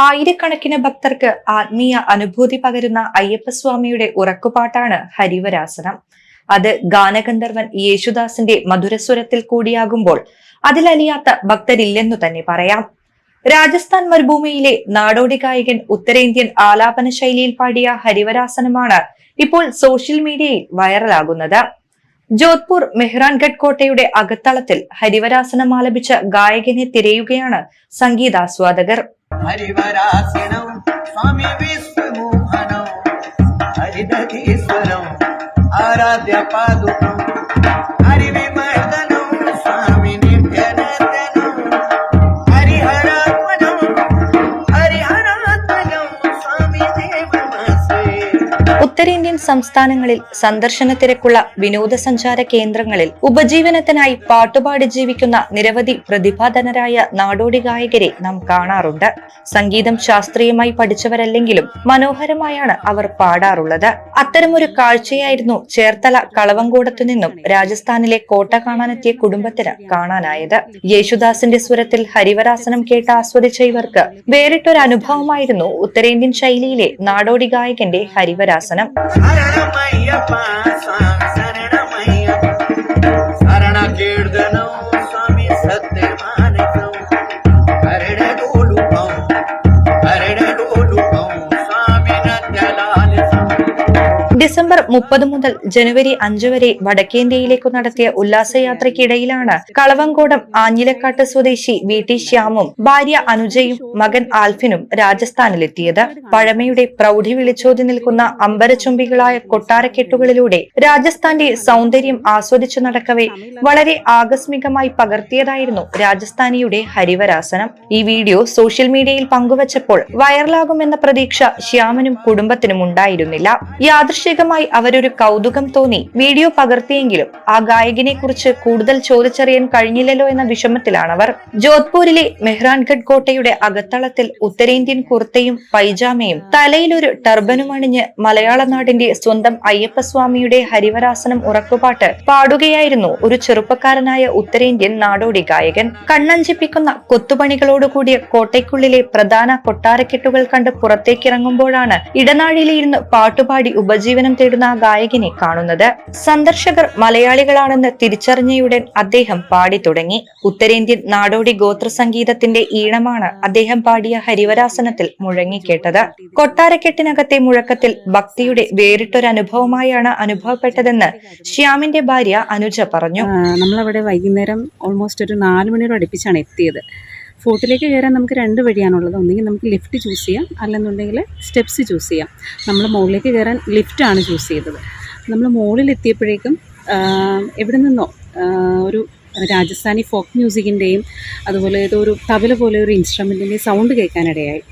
ആയിരക്കണക്കിന് ഭക്തർക്ക് ആത്മീയ അനുഭൂതി പകരുന്ന അയ്യപ്പസ്വാമിയുടെ ഉറക്കുപാട്ടാണ് ഹരിവരാസനം. അത് ഗാനഗന്ധർവൻ യേശുദാസിന്റെ മധുരസ്വരത്തിൽ കൂടിയാകുമ്പോൾ അതിലലിയാത്ത ഭക്തരില്ലെന്നു തന്നെ പറയാം. രാജസ്ഥാൻ മരുഭൂമിയിലെ നാടോടി ഗായകൻ ഉത്തരേന്ത്യൻ ആലാപന ശൈലിയിൽ പാടിയ ഹരിവരാസനമാണ് ഇപ്പോൾ സോഷ്യൽ മീഡിയയിൽ വൈറലാകുന്നത്. ജോധ്പൂർ മെഹ്റാൻഗഡ് കോട്ടയുടെ അകത്തളത്തിൽ ഹരിവരാസനം ആലപിച്ച ഗായകനെ തിരയുകയാണ് സംഗീതാസ്വാദകർ. ഹരിവരാസനം സ്വാമി വിശ്വമോഹനം ഹരിദീശ്വരം ആരാധ്യ പാദുകം ഹരിവിമർദനം സ്വാമി നിത്യനർദനം ഹരിഹരാത്മനം ഹരിഹരാത്മകം സ്വാമി ദേവമസേ. ഉത്തരേന്ത്യൻ സംസ്ഥാനങ്ങളിൽ സന്ദർശന തിരക്കുള്ള വിനോദസഞ്ചാര കേന്ദ്രങ്ങളിൽ ഉപജീവനത്തിനായി പാട്ടുപാടി ജീവിക്കുന്ന നിരവധി പ്രതിഭാധനരായ നാടോടി ഗായകരെ നാം കാണാറുണ്ട്. സംഗീതം ശാസ്ത്രീയമായി പഠിച്ചവരല്ലെങ്കിലും മനോഹരമായാണ് അവർ പാടാറുള്ളത്. അത്തരമൊരു കാഴ്ചയായിരുന്നു ചേർത്തല കളവങ്കോടത്തു നിന്നും രാജസ്ഥാനിലെ കോട്ട കാണാനെത്തിയ കുടുംബത്തിന് കാണാനായത്. യേശുദാസിന്റെ സ്വരത്തിൽ ഹരിവരാസനം കേട്ട് ആസ്വദിച്ച ഇവർക്ക് വേറിട്ടൊരു അനുഭവമായിരുന്നു ഉത്തരേന്ത്യൻ ശൈലിയിലെ നാടോടി ഗായകന്റെ ഹരിവരാസനം. ശരണമയ്യപ്പ ശരണമയ്യപ്പ ശരണ കീർത്തനം സ്വാമി സത്യമാനകം ഹരട ഡോലുകം സ്വാമി നന്ദലാലിസം. ഡിസംബർ 30 മുതൽ ജനുവരി 5 വരെ വടക്കേന്ത്യയിലേക്കു നടത്തിയ ഉല്ലാസയാത്രയ്ക്കിടയിലാണ് കളവങ്കോടം ആഞ്ഞിലക്കാട്ട് സ്വദേശി വി ടി ശ്യാമും ഭാര്യ അനുജയും മകൻ ആൽഫിനും രാജസ്ഥാനിലെത്തിയത്. പഴമയുടെ പ്രൗഢി വിളിച്ചോതി നിൽക്കുന്ന അമ്പരചുംബികളായ കൊട്ടാരക്കെട്ടുകളിലൂടെ രാജസ്ഥാന്റെ സൗന്ദര്യം ആസ്വദിച്ചു നടക്കവേ വളരെ ആകസ്മികമായി പകർത്തിയതായിരുന്നു രാജസ്ഥാനിയുടെ ഹരിവരാസനം. ഈ വീഡിയോ സോഷ്യൽ മീഡിയയിൽ പങ്കുവച്ചപ്പോൾ വൈറലാകുമെന്ന പ്രതീക്ഷ ശ്യാമനും കുടുംബത്തിനും ഉണ്ടായിരുന്നില്ല. യാദൃശ്ചികമായി അവരൊരു കൗതുകം തോന്നി വീഡിയോ പകർത്തിയെങ്കിലും ആ ഗായകനെ കുറിച്ച് കൂടുതൽ ചോദിച്ചറിയാൻ കഴിഞ്ഞില്ലല്ലോ എന്ന വിഷമത്തിലാണവർ. ജോധ്പൂരിലെ മെഹ്റാൻഗഡ് കോട്ടയുടെ അകത്തളത്തിൽ ഉത്തരേന്ത്യൻ കുർത്തയും പൈജാമയും തലയിലൊരു ടർബനും അണിഞ്ഞ് മലയാള നാടിന്റെ സ്വന്തം അയ്യപ്പസ്വാമിയുടെ ഹരിവരാസനം ഉറക്കുപാട്ട് പാടുകയായിരുന്നു ഒരു ചെറുപ്പക്കാരനായ ഉത്തരേന്ത്യൻ നാടോടി ഗായകൻ. കണ്ണഞ്ചിപ്പിക്കുന്ന കൊത്തുപണികളോടുകൂടിയ കോട്ടയ്ക്കുള്ളിലെ പ്രധാന കൊട്ടാരക്കെട്ടുകൾ കണ്ട് പുറത്തേക്കിറങ്ങുമ്പോഴാണ് ഇടനാഴിയിലിരുന്ന് പാട്ടുപാടി ഉപജീവനം തേടുന്ന ആ ഗായകനെ കാണുന്നത്. സന്ദർശകർ മലയാളികളാണെന്ന് തിരിച്ചറിഞ്ഞയുടൻ അദ്ദേഹം പാടി തുടങ്ങി. ഉത്തരേന്ത്യൻ നാടോടി ഗോത്ര സംഗീതത്തിന്റെ ഈണമാണ് അദ്ദേഹം പാടിയ ഹരിവരാസനത്തിൽ മുഴങ്ങിക്കേട്ടത്. കൊട്ടാരക്കെട്ടിനകത്തെ മുഴക്കത്തിൽ ഭക്തിയുടെ വേറിട്ടൊരനുഭവമായാണ് അനുഭവപ്പെട്ടതെന്ന് ശ്യാമിന്റെ ഭാര്യ അനുജ പറഞ്ഞു. നമ്മളവിടെ വൈകുന്നേരം ഓൾമോസ്റ്റ് ഒരു 4 മണിയോട് അടുപ്പിച്ചാണ് എത്തിയത്. ഫോർട്ടിലേക്ക് കയറാൻ നമുക്ക് 2 വഴിയാണുള്ളത്. ഒന്നെങ്കിൽ നമുക്ക് ലിഫ്റ്റ് ചൂസ് ചെയ്യാം, അല്ലെന്നുണ്ടെങ്കിൽ സ്റ്റെപ്സ് ചൂസ് ചെയ്യാം. നമ്മൾ മുകളിലേക്ക് കയറാൻ ലിഫ്റ്റാണ് ചൂസ് ചെയ്തത്. നമ്മൾ മുകളിൽ എത്തിയപ്പോഴേക്കും എവിടെ നിന്നോ ഒരു രാജസ്ഥാനി ഫോക്ക് മ്യൂസിക്കിൻ്റെയും അതുപോലെ ഏതോ ഒരു തബല പോലെ ഒരു ഇൻസ്ട്രുമെൻറ്റിൻ്റെയും സൗണ്ട് കേൾക്കാനിടയായി.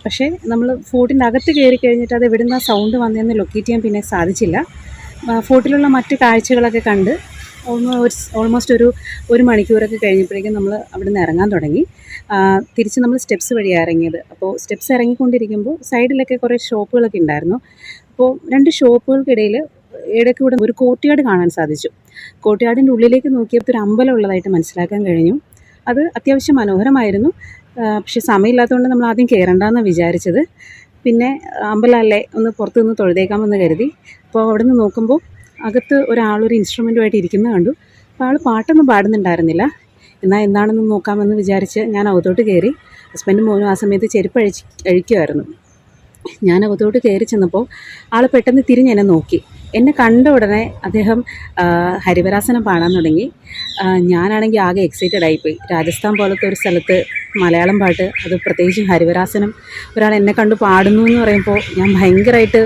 പക്ഷേ നമ്മൾ ഫോർട്ടിൻ്റെ അകത്ത് കയറി കഴിഞ്ഞിട്ട് അത് എവിടെ നിന്നാണ് സൗണ്ട് വന്നതെന്ന് ലൊക്കേറ്റ് ചെയ്യാൻ പിന്നെ സാധിച്ചില്ല. ഫോർട്ടിലുള്ള മറ്റ് കാഴ്ചകളൊക്കെ കണ്ട് ഓൾമോസ്റ്റ് ഒരു മണിക്കൂറൊക്കെ കഴിഞ്ഞപ്പോഴേക്കും നമ്മൾ അവിടെ നിന്ന് ഇറങ്ങാൻ തുടങ്ങി. തിരിച്ച് നമ്മൾ സ്റ്റെപ്സ് വഴിയാണ് ഇറങ്ങിയത്. അപ്പോൾ സ്റ്റെപ്സ് ഇറങ്ങിക്കൊണ്ടിരിക്കുമ്പോൾ സൈഡിലൊക്കെ കുറേ ഷോപ്പുകളൊക്കെ ഉണ്ടായിരുന്നു. അപ്പോൾ 2 ഷോപ്പുകൾക്കിടയിൽ ഇടയ്ക്ക് കൂടെ ഒരു കോർട്ട്യാർഡ് കാണാൻ സാധിച്ചു. കോർട്ട്യാർഡിൻ്റെ ഉള്ളിലേക്ക് നോക്കിയപ്പോൾ ഒരു അമ്പലം ഉള്ളതായിട്ട് മനസ്സിലാക്കാൻ കഴിഞ്ഞു. അത് അത്യാവശ്യം മനോഹരമായിരുന്നു. പക്ഷേ സമയമില്ലാത്തതുകൊണ്ട് നമ്മൾ ആദ്യം കയറണ്ടെന്നാണ് വിചാരിച്ചത്. പിന്നെ അമ്പലമല്ലേ, ഒന്ന് പുറത്തു നിന്ന് തൊഴുതേക്കാമെന്ന് കരുതി. അപ്പോൾ അവിടെ നിന്ന് നോക്കുമ്പോൾ അകത്ത് ഒരാളൊരു ഇൻസ്ട്രുമെൻറ്റുമായിട്ട് ഇരിക്കുന്നത് കണ്ടു. അപ്പോൾ ആൾ പാട്ടൊന്നും പാടുന്നുണ്ടായിരുന്നില്ല. എന്നാൽ എന്താണെന്ന് നോക്കാമെന്ന് വിചാരിച്ച് ഞാൻ അകത്തോട്ട് കയറി. ഹസ്ബൻഡും മോനും ആ സമയത്ത് ചെരുപ്പ് അഴിക്കുമായിരുന്നു. ഞാൻ അകത്തോട്ട് കയറി ചെന്നപ്പോൾ ആൾ പെട്ടെന്ന് തിരിഞ്ഞ് എന്നെ നോക്കി. എന്നെ കണ്ട ഉടനെ അദ്ദേഹം ഹരിവരാസനം പാടാൻ തുടങ്ങി. ഞാനാണെങ്കിൽ ആകെ എക്സൈറ്റഡ് ആയിപ്പോയി. രാജസ്ഥാൻ പോലത്തെ ഒരു സ്ഥലത്ത് മലയാളം പാട്ട്, അത് പ്രത്യേകിച്ചും ഹരിവരാസനം ഒരാൾ എന്നെ കണ്ട് പാടുന്നു എന്ന് പറയുമ്പോൾ ഞാൻ ഭയങ്കരമായിട്ട്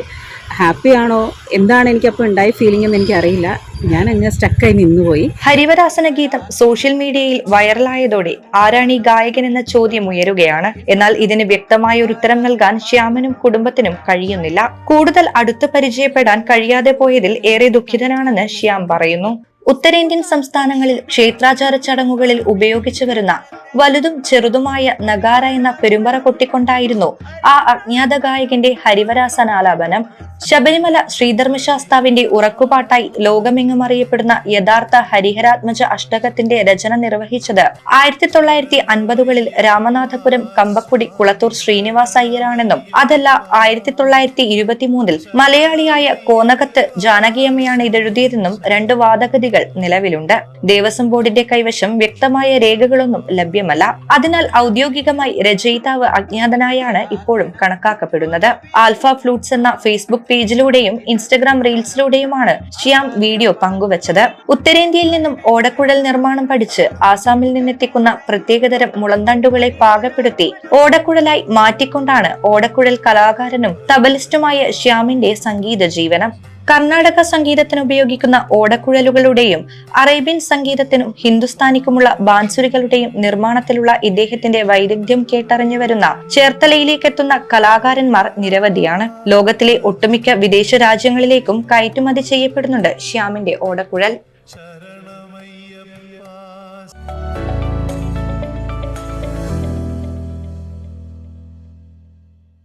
ഹാപ്പിയാണോ എന്താണ് എനിക്കപ്പോൾ ഉണ്ടായ ഫീലിംഗ് എന്ന് എനിക്കറിയില്ല. ഞാൻ അങ്ങ് സ്റ്റക്കായി നിന്നുപോയി. ഹരിവരാസന ഗീതം സോഷ്യൽ മീഡിയയിൽ വൈറലായതോടെ ആരാണ് ഈ ഗായകൻ എന്ന ചോദ്യം ഉയരുകയാണ്. എന്നാൽ ഇതിന് വ്യക്തമായ ഒരു ഉത്തരം നൽകാൻ ശ്യാമനും കുടുംബത്തിനും കഴിയുന്നില്ല. കൂടുതൽ അടുത്ത് പരിചയപ്പെടാൻ കഴിയാതെ പോയതിൽ ഏറെ ദുഃഖിതനാണെന്ന് ശ്യാം പറയുന്നു. ഉത്തരേന്ത്യൻ സംസ്ഥാനങ്ങളിൽ ക്ഷേത്രാചാര ചടങ്ങുകളിൽ ഉപയോഗിച്ചു വരുന്ന വലുതും ചെറുതുമായ നഗാര എന്ന പെരുമ്പറ കൊട്ടിക്കൊണ്ടായിരുന്നു ആ അജ്ഞാത ഗായകന്റെ ഹരിവരാസനാലാപനം. ശബരിമല ശ്രീധർമ്മശാസ്താവിന്റെ ഉറക്കുപാട്ടായി ലോകമെങ്ങും അറിയപ്പെടുന്ന യഥാർത്ഥ ഹരിഹരാത്മജ അഷ്ടകത്തിന്റെ രചന നിർവഹിച്ചത് 1950കളിൽ രാമനാഥപുരം കമ്പക്കുടി കുളത്തൂർ ശ്രീനിവാസ അയ്യരാണെന്നും അതല്ല 1923ൽ മലയാളിയായ കോനകത്ത് ജാനകിയമ്മയാണ് ഇതെഴുതിയതെന്നും രണ്ട് വാദഗതികൾ നിലവിലുണ്ട്. ദേവസ്വം ബോർഡിന്റെ കൈവശം വ്യക്തമായ രേഖകളൊന്നും ലഭ്യമല്ല. അതിനാൽ ഔദ്യോഗികമായി രചയിതാവ് അജ്ഞാതനായാണ് ഇപ്പോഴും കണക്കാക്കപ്പെടുന്നത്. ആൽഫ ഫ്ലൂട്ട്സ് എന്ന ഫേസ്ബുക്ക് പേജിലൂടെയും ഇൻസ്റ്റഗ്രാം റീൽസിലൂടെയുമാണ് ശ്യാം വീഡിയോ പങ്കുവച്ചത്. ഉത്തരേന്ത്യയിൽ നിന്നും ഓടക്കുഴൽ നിർമ്മാണം പഠിച്ച് ആസാമിൽ നിന്നെത്തിക്കുന്ന പ്രത്യേകതരം മുളന്തണ്ടുകളെ പാകപ്പെടുത്തി ഓടക്കുഴലായി മാറ്റിക്കൊണ്ടാണ് ഓടക്കുഴൽ കലാകാരനും തബലിസ്റ്റുമായ ശ്യാമിന്റെ സംഗീത ജീവനം. കർണാടക സംഗീതത്തിന് ഉപയോഗിക്കുന്ന ഓടക്കുഴലുകളുടെയും അറേബ്യൻ സംഗീതത്തിനും ഹിന്ദുസ്ഥാനിക്കുമുള്ള ബാൻസുരികളുടെയും നിർമ്മാണത്തിലുള്ള ഇദ്ദേഹത്തിന്റെ വൈദഗ്ധ്യം കേട്ടറിഞ്ഞു വരുന്ന ചേർത്തലയിലേക്ക് എത്തുന്ന കലാകാരന്മാർ നിരവധിയാണ്. ലോകത്തിലെ ഒട്ടുമിക്ക വിദേശ രാജ്യങ്ങളിലേക്കും കയറ്റുമതി ചെയ്യപ്പെടുന്നുണ്ട് ശ്യാമിന്റെ ഓടക്കുഴൽ.